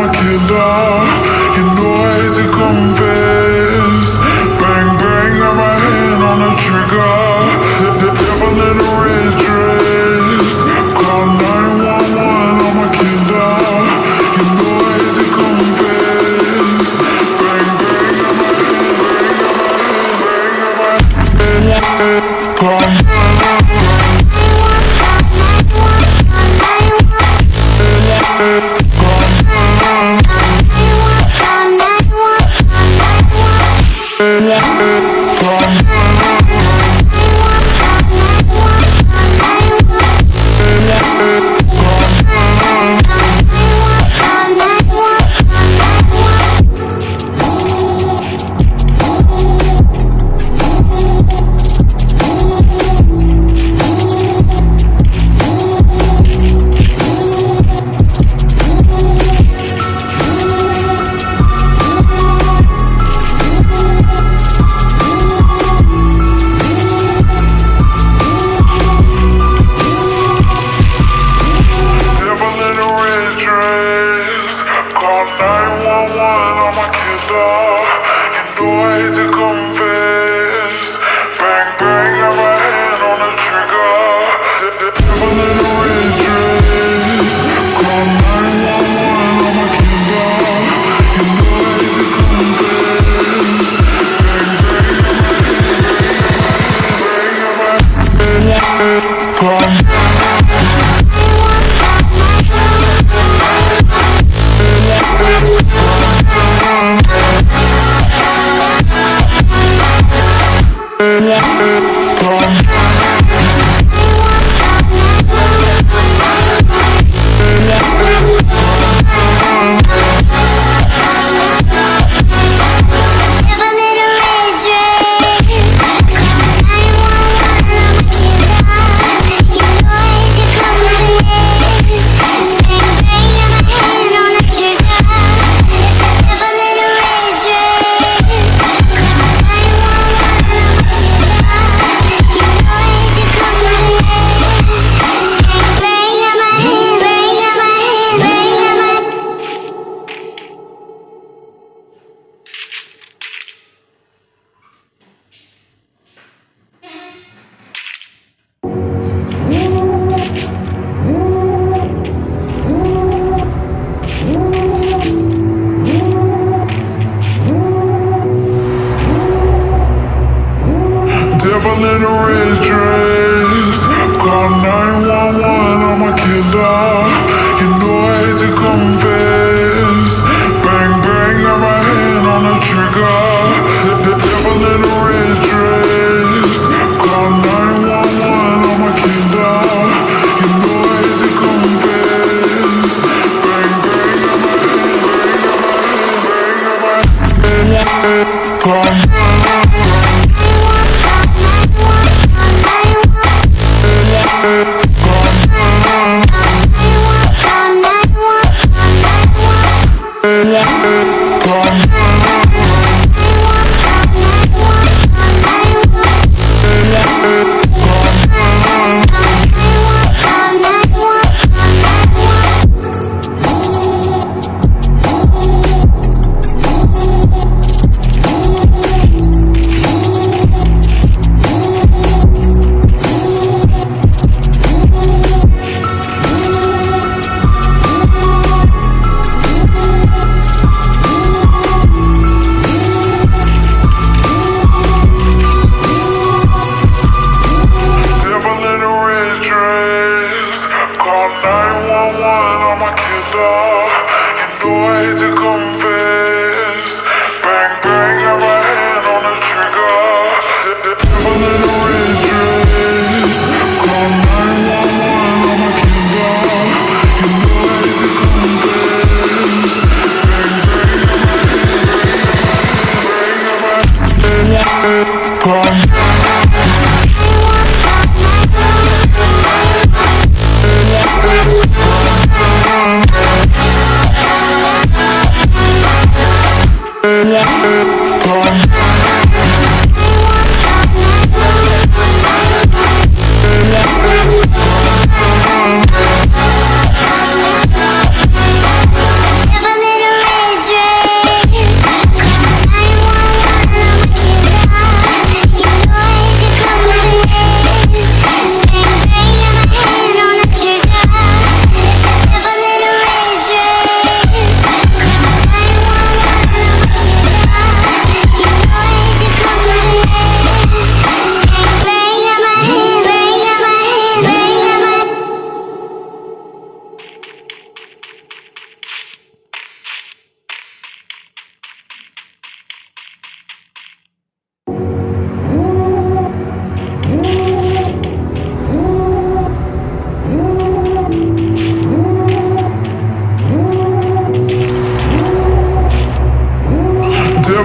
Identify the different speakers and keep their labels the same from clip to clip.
Speaker 1: I'm a killer. You know I hate to confess. Bang, bang, got my hand on the trigger. The devil in a red dress. Call 911, I'm a killer. You know I hate to confess. Bang, bang, got my hand, bang, got my hand, got my hand. Call devil in a red dress. Call 911, I'm a killer. You know I hate to confess. Bang, bang, got my hand on the trigger. The devil in a red dress. Call 911, I'm a killer. You know I hate to confess. Bang, bang, got my hand, bang, got my hand, bang, got my hand. Call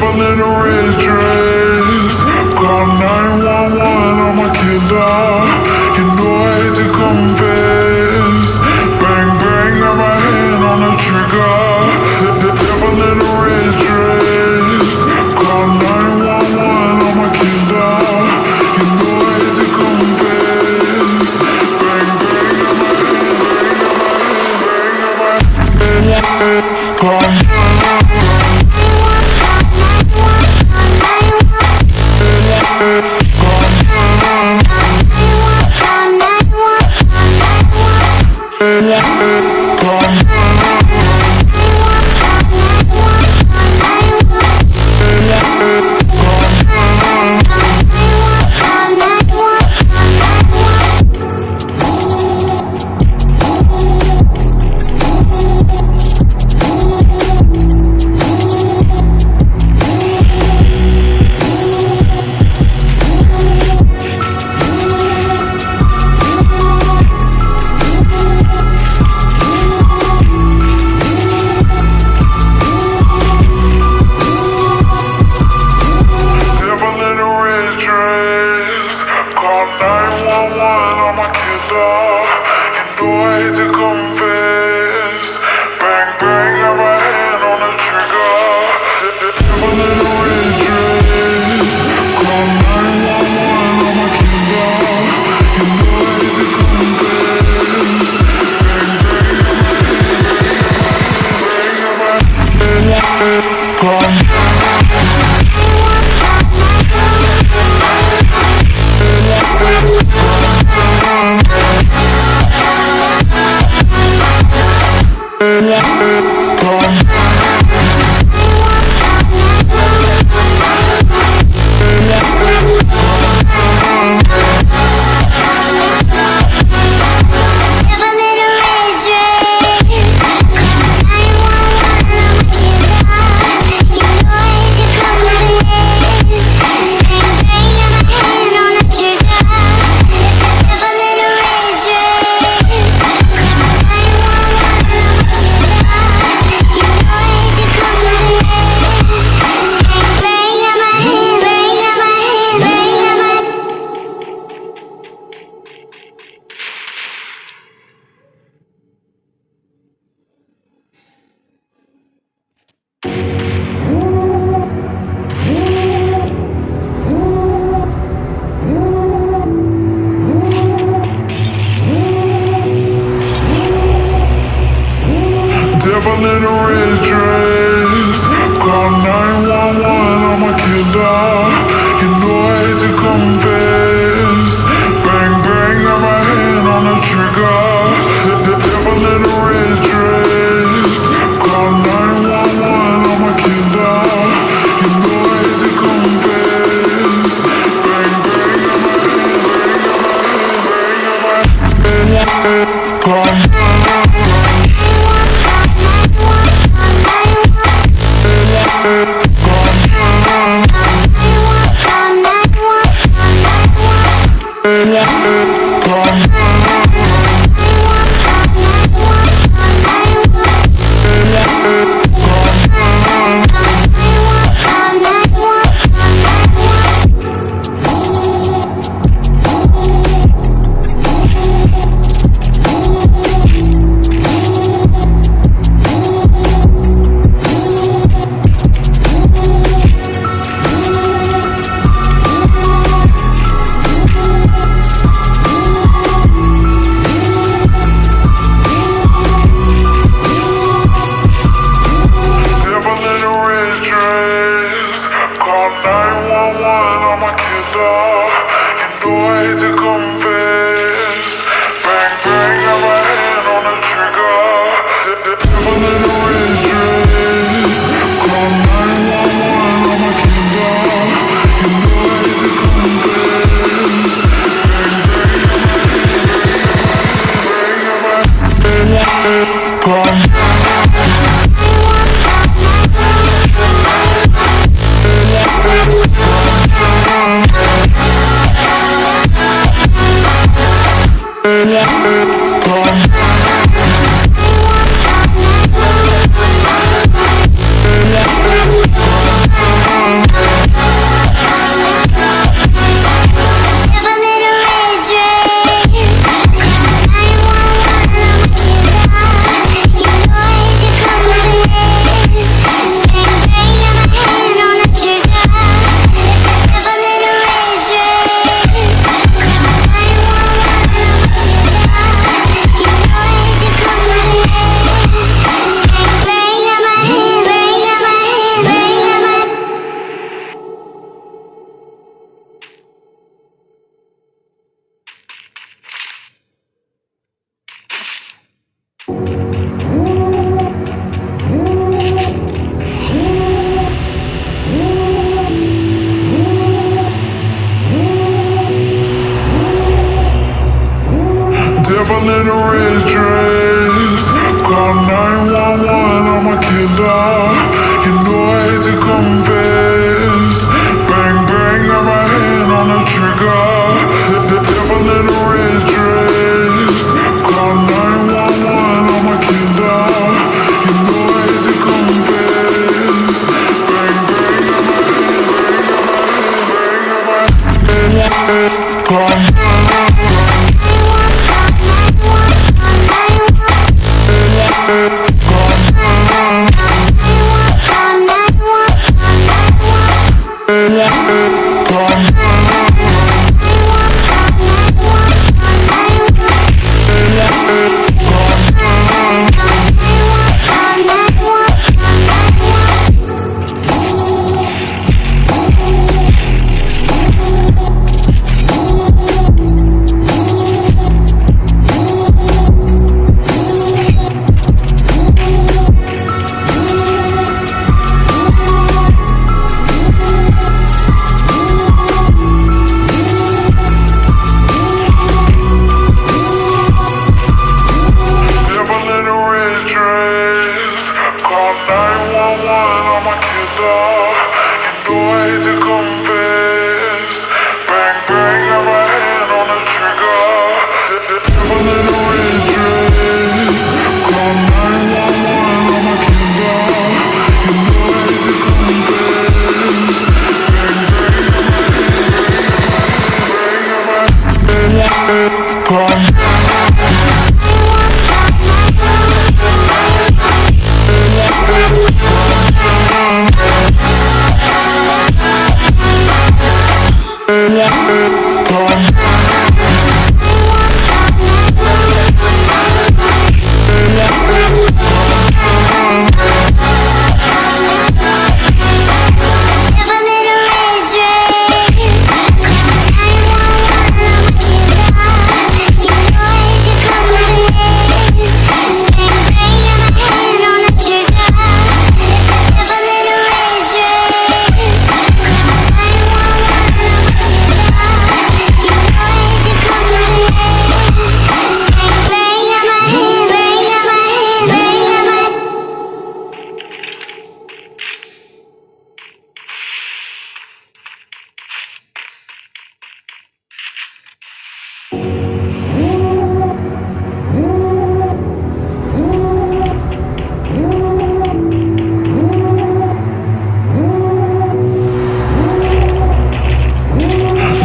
Speaker 1: devil in a red dress. Call 911, I'm a killer. You know I hate to confess. Bang, bang, got my hand on the trigger. The devil in a red dress. Call 911, I'm a killer. You know I hate to confess. Bang, bang, got my hand, bang, got my hand, bang, got my hand. Call devil in a red dress. Call 911, I'm a killer. You know I hate to confess. Bang, bang, got my hand on the trigger. The devil in a red dress. Call 911, I'm a killer. You know I hate to confess. Bang, bang, got my hand, bang, got my hand, bang, got my hand. Call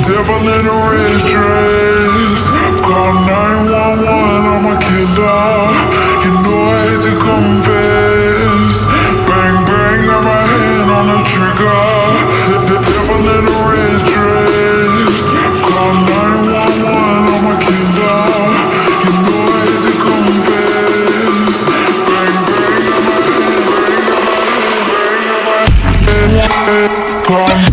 Speaker 1: Devil in a red dress. Call 911, I'm a killer. You know I hate to confess. Bang, bang, got my hand on the trigger. The devil in a red dress. Call 911, I'm a killer. You know I hate to confess. Bang, bang, got my hand, got my hand. Call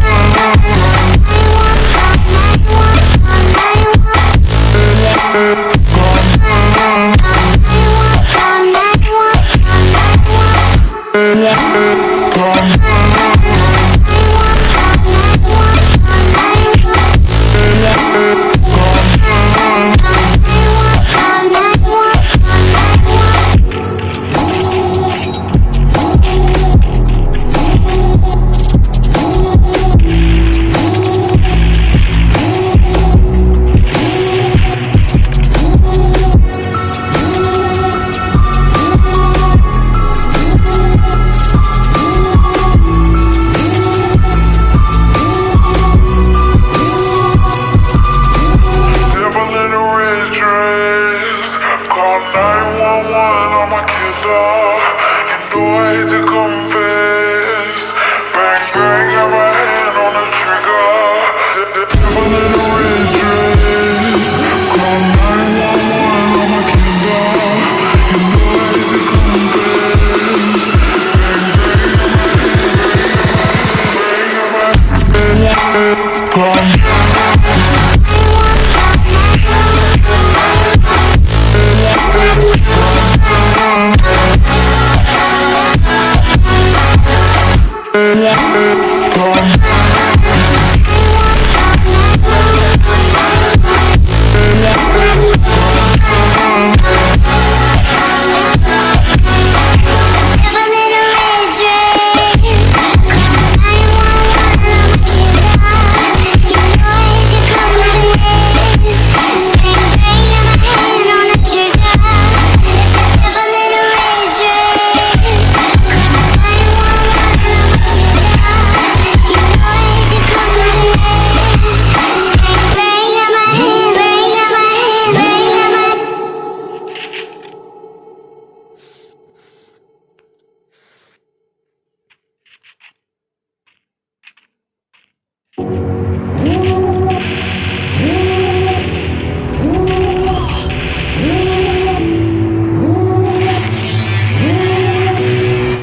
Speaker 1: come